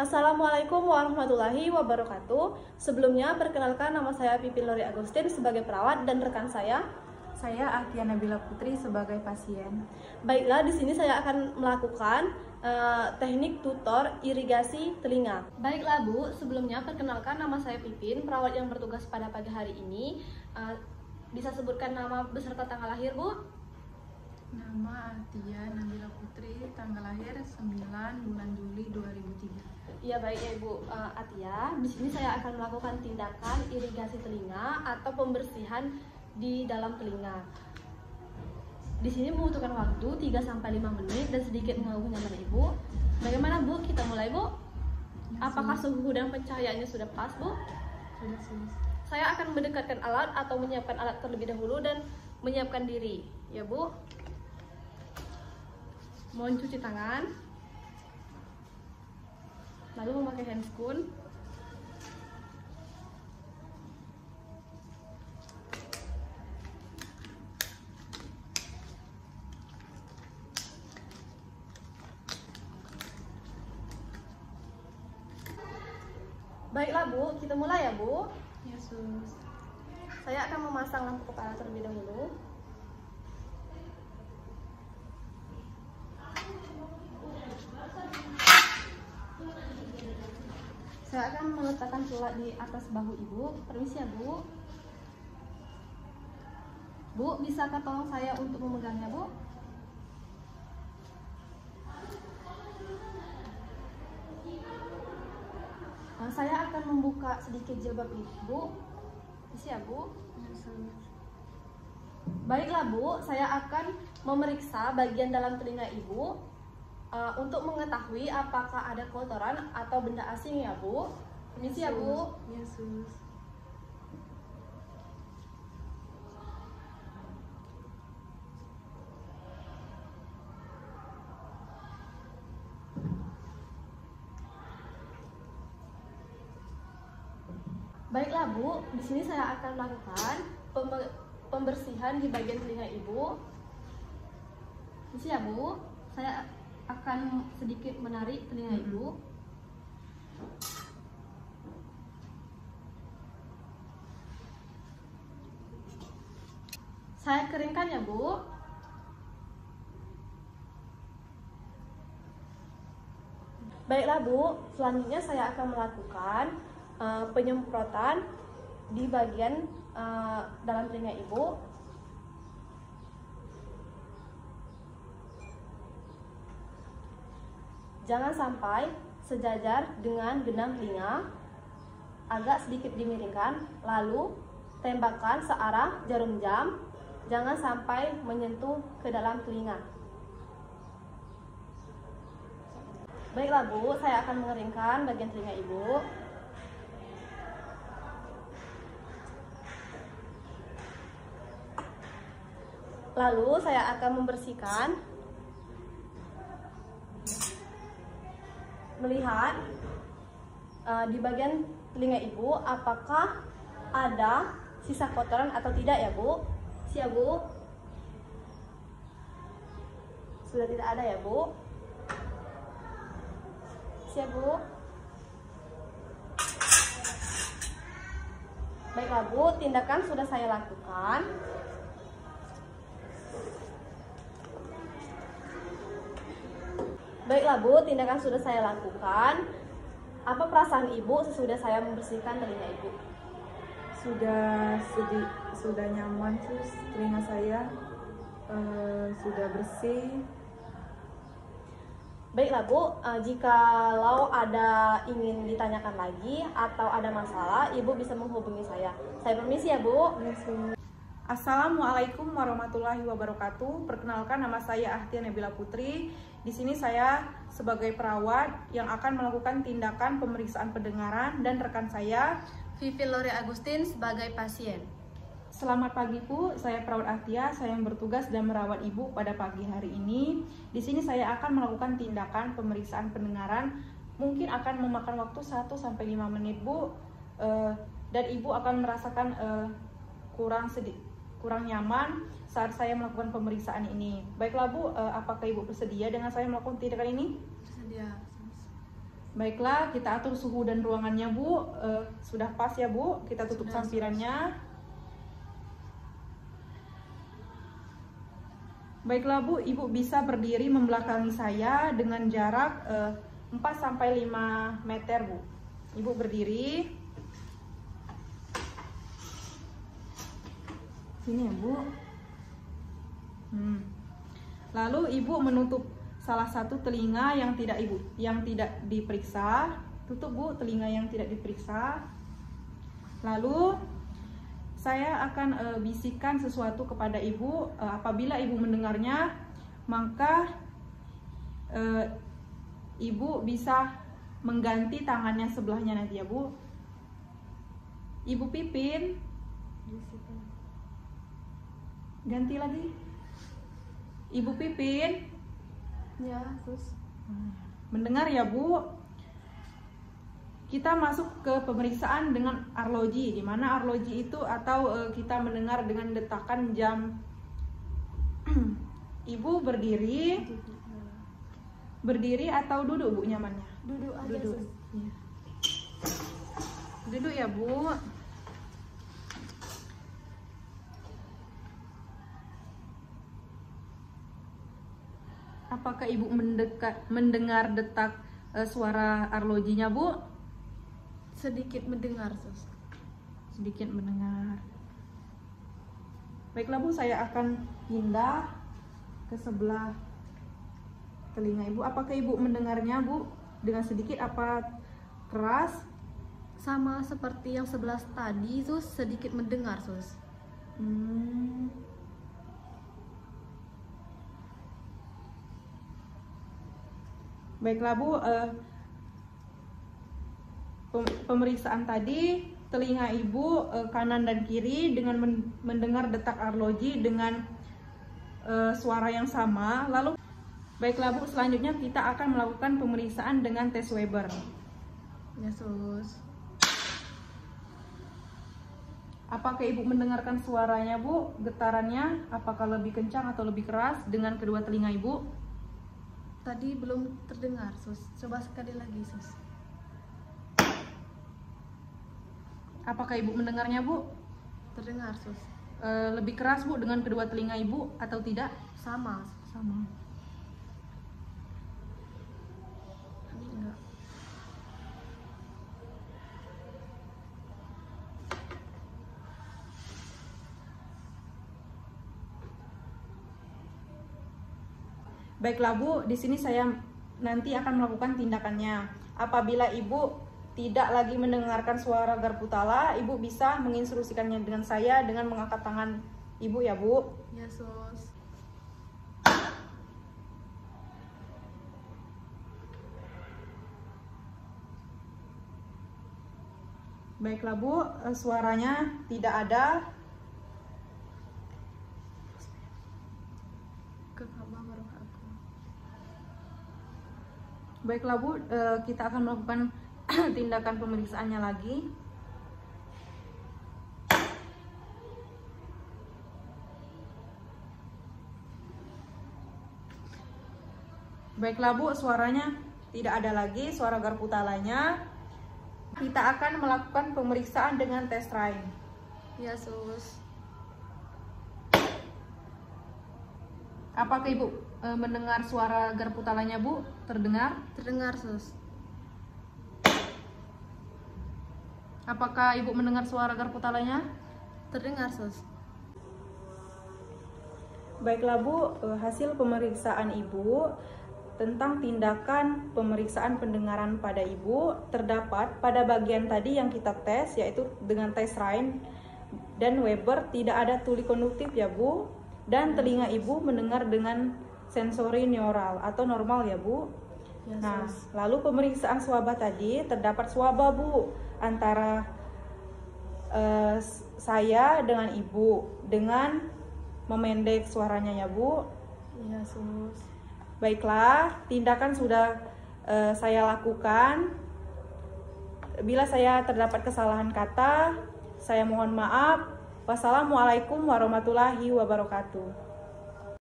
Assalamualaikum warahmatullahi wabarakatuh. Sebelumnya, perkenalkan nama saya Pipin Lori Agustin sebagai perawat dan rekan saya Ahtia Nabila Putri sebagai pasien. Baiklah, di sini saya akan melakukan teknik tutor irigasi telinga. Baiklah Bu, sebelumnya perkenalkan nama saya Pipin, perawat yang bertugas pada pagi hari ini. Bisa sebutkan nama beserta tanggal lahir Bu? Nama Ahtia Nabila Putri, tanggal lahir 9 bulan Juli 2003. Iya baik ya Ibu Atia. Di sini saya akan melakukan tindakan irigasi telinga atau pembersihan di dalam telinga. Di sini membutuhkan waktu 3-5 menit dan sedikit mengganggu nyaman Ibu. Bagaimana Bu? Kita mulai Bu. Apakah suhu dan pencahayaannya sudah pas Bu? Sudah. Saya akan mendekatkan alat atau menyiapkan alat terlebih dahulu dan menyiapkan diri. Ya Bu. Mohon cuci tangan. Lalu memakai handscoon. Baiklah Bu, kita mulai ya Bu. Ya sus. Saya akan memasang lampu kepala terlebih dahulu. Saya akan meletakkan celak di atas bahu Ibu. Permisi ya Bu. Bu, bisakah tolong saya untuk memegangnya Bu? Saya akan membuka sedikit jilbab Ibu. Permisi ya Bu. Baiklah Bu, saya akan memeriksa bagian dalam telinga Ibu untuk mengetahui apakah ada kotoran atau benda asing ya Bu. Permisi ya Bu. Ya sus. Baiklah Bu, di sini saya akan melakukan pembersihan di bagian telinga Ibu. Permisi ya Bu, saya akan sedikit menarik telinga Ibu. Saya keringkan ya Bu. Baiklah Bu, selanjutnya saya akan melakukan penyemprotan di bagian dalam telinga Ibu. Jangan sampai sejajar dengan genang telinga, agak sedikit dimiringkan, lalu tembakkan searah jarum jam, jangan sampai menyentuh ke dalam telinga. Baiklah Bu, saya akan mengeringkan bagian telinga Ibu. Lalu saya akan membersihkan, melihat di bagian telinga Ibu apakah ada sisa kotoran atau tidak ya Bu. Siap Bu. Sudah tidak ada ya Bu. Siap Bu. Baiklah Bu, tindakan sudah saya lakukan. Baiklah Bu, tindakan sudah saya lakukan. Apa perasaan Ibu sesudah saya membersihkan telinga Ibu? Sudah nyaman sus, telinga saya sudah bersih. Baiklah Bu, jikalau ada ingin ditanyakan lagi atau ada masalah, Ibu bisa menghubungi saya. Saya permisi ya Bu. Ya sus. Assalamualaikum warahmatullahi wabarakatuh. Perkenalkan, nama saya Ahtia Nabila Putri. Di sini saya sebagai perawat yang akan melakukan tindakan pemeriksaan pendengaran dan rekan saya Pipin Lori Agustin sebagai pasien. Selamat pagi Bu, saya perawat Ahtia, saya yang bertugas dan merawat Ibu pada pagi hari ini. Di sini saya akan melakukan tindakan pemeriksaan pendengaran. Mungkin akan memakan waktu 1-5 menit Bu, dan Ibu akan merasakan kurang nyaman saat saya melakukan pemeriksaan ini. Baiklah Bu, apakah Ibu bersedia dengan saya melakukan tindakan ini? Bersedia. Baiklah, kita atur suhu dan ruangannya, Bu. Sudah pas ya, Bu? Kita tutup Sudah, sampirannya. Baiklah, Bu. Ibu bisa berdiri membelakangi saya dengan jarak 4-5 meter, Bu. Ibu berdiri. Sini ya, Bu. Lalu Ibu menutup salah satu telinga yang tidak diperiksa. Tutup, Bu, telinga yang tidak diperiksa. Lalu saya akan bisikan sesuatu kepada Ibu. Apabila Ibu mendengarnya, maka Ibu bisa mengganti tangannya sebelahnya nanti ya, Bu. Ibu Pipin, ganti lagi. Ibu Pipin, Ya, Sus. mendengar ya, Bu? Kita masuk ke pemeriksaan dengan arloji, di mana arloji itu atau kita mendengar dengan detakan jam. Ibu berdiri atau duduk, Bu, nyamannya? Duduk aja, Duduk. Sus. Iya. Duduk ya, Bu. Apakah Ibu mendengar detak suara arlojinya, Bu? Sedikit mendengar, Sus. Sedikit mendengar. Baiklah, Bu, saya akan pindah ke sebelah telinga Ibu. Apakah Ibu mendengarnya, Bu? Dengan sedikit apa keras? Sama seperti yang sebelah tadi, Sus, sedikit mendengar, Sus. Baiklah, Bu, pemeriksaan tadi telinga Ibu kanan dan kiri dengan mendengar detak arloji dengan suara yang sama. Lalu baiklah, Bu, selanjutnya kita akan melakukan pemeriksaan dengan tes Weber. Ya, Sus. Apakah Ibu mendengarkan suaranya, Bu? Getarannya apakah lebih kencang atau lebih keras dengan kedua telinga Ibu? Tadi belum terdengar, Sus. Coba sekali lagi, Sus. Apakah Ibu mendengarnya, Bu? Terdengar, Sus. Lebih keras, Bu, dengan kedua telinga Ibu atau tidak? Sama. Sama. Ini enggak. Baiklah, Bu, di sini saya nanti akan melakukan tindakannya. Apabila Ibu tidak lagi mendengarkan suara garpu tala, Ibu bisa menginstruksikannya dengan saya dengan mengangkat tangan Ibu ya, Bu. Ya, Sus. Baiklah, Bu, suaranya tidak ada. Ke Ka'bah Barakatuh. Baiklah, Bu, kita akan melakukan tindakan pemeriksaannya lagi. Baiklah, Bu, suaranya tidak ada lagi, suara garpu talanya. Kita akan melakukan pemeriksaan dengan tes Rain. Ya, Sus. Apakah Ibu mendengar suara garpu talanya, Bu? Terdengar? Terdengar, Sus. Apakah Ibu mendengar suara garpu talanya? Terdengar, Sus. Baiklah, Bu, hasil pemeriksaan Ibu tentang tindakan pemeriksaan pendengaran pada Ibu terdapat pada bagian tadi yang kita tes, yaitu dengan tes Rain dan Weber tidak ada tuli konduktif ya, Bu, dan telinga Ibu mendengar dengan sensori neural atau normal ya, Bu. Ya, Nah, Sus. lalu pemeriksaan swaba tadi terdapat swaba, Bu, antara saya dengan Ibu dengan memendek suaranya ya, Bu. Ya, Sus. Baiklah, tindakan sudah saya lakukan. Bila saya terdapat kesalahan kata, saya mohon maaf. Wassalamualaikum warahmatullahi wabarakatuh.